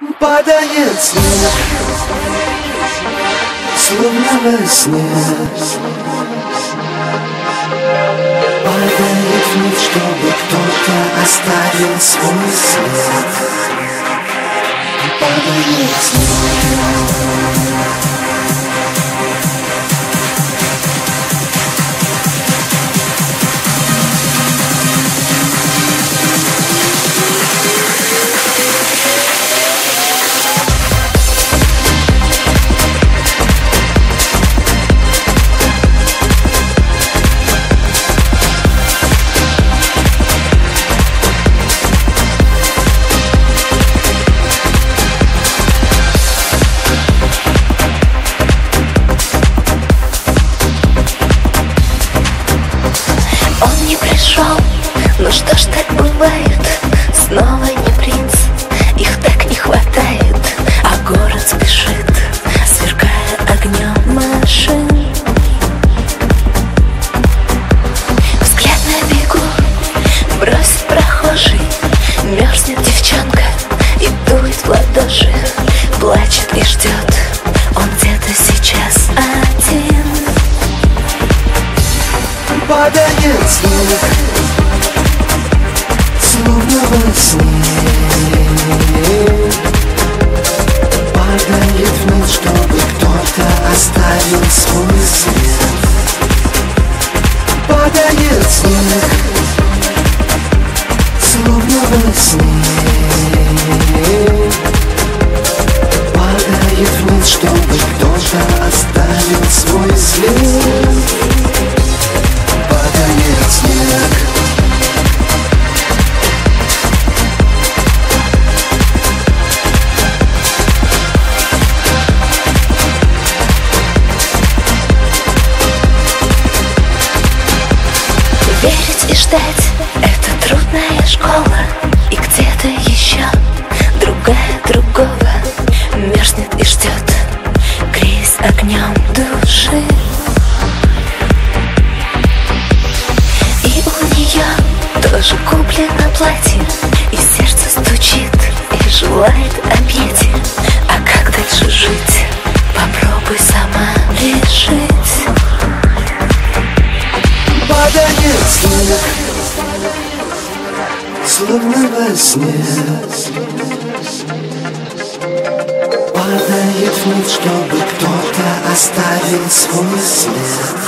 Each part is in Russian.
Падает снег, словно во сне. Падает вниз, чтобы кто-то оставил свой след. Падает снег. Ну что ж так бывает, снова не принц, их так не хватает, а город спешит, сверкая огнем машин. Взгляд на бегу бросит прохожий, мерзнет девчонка и дует в ладоши, плачет и ждет, он где-то сейчас один. Падает снег, словно во сне. Падает вниз, чтобы кто-то оставил свой след. Падает снег, словно во сне. Падает вниз, чтобы кто-то оставил свой след. Падает снег. Верить и ждать — это трудная школа, и где-то еще другая другого мерзнет и ждет, греясь огнем души. И у нее тоже куплено платье, и сердце стучит и желает объятия. А как дальше жить? Попробуй сама решить. Падает снег, словно во сне. Падает вниз, чтобы кто-то оставил свой след.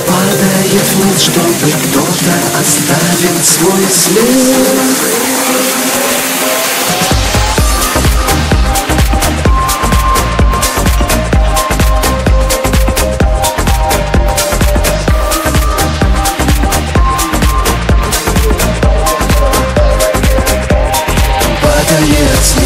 Падает вниз, чтобы кто-то оставил свой след. Падает снег.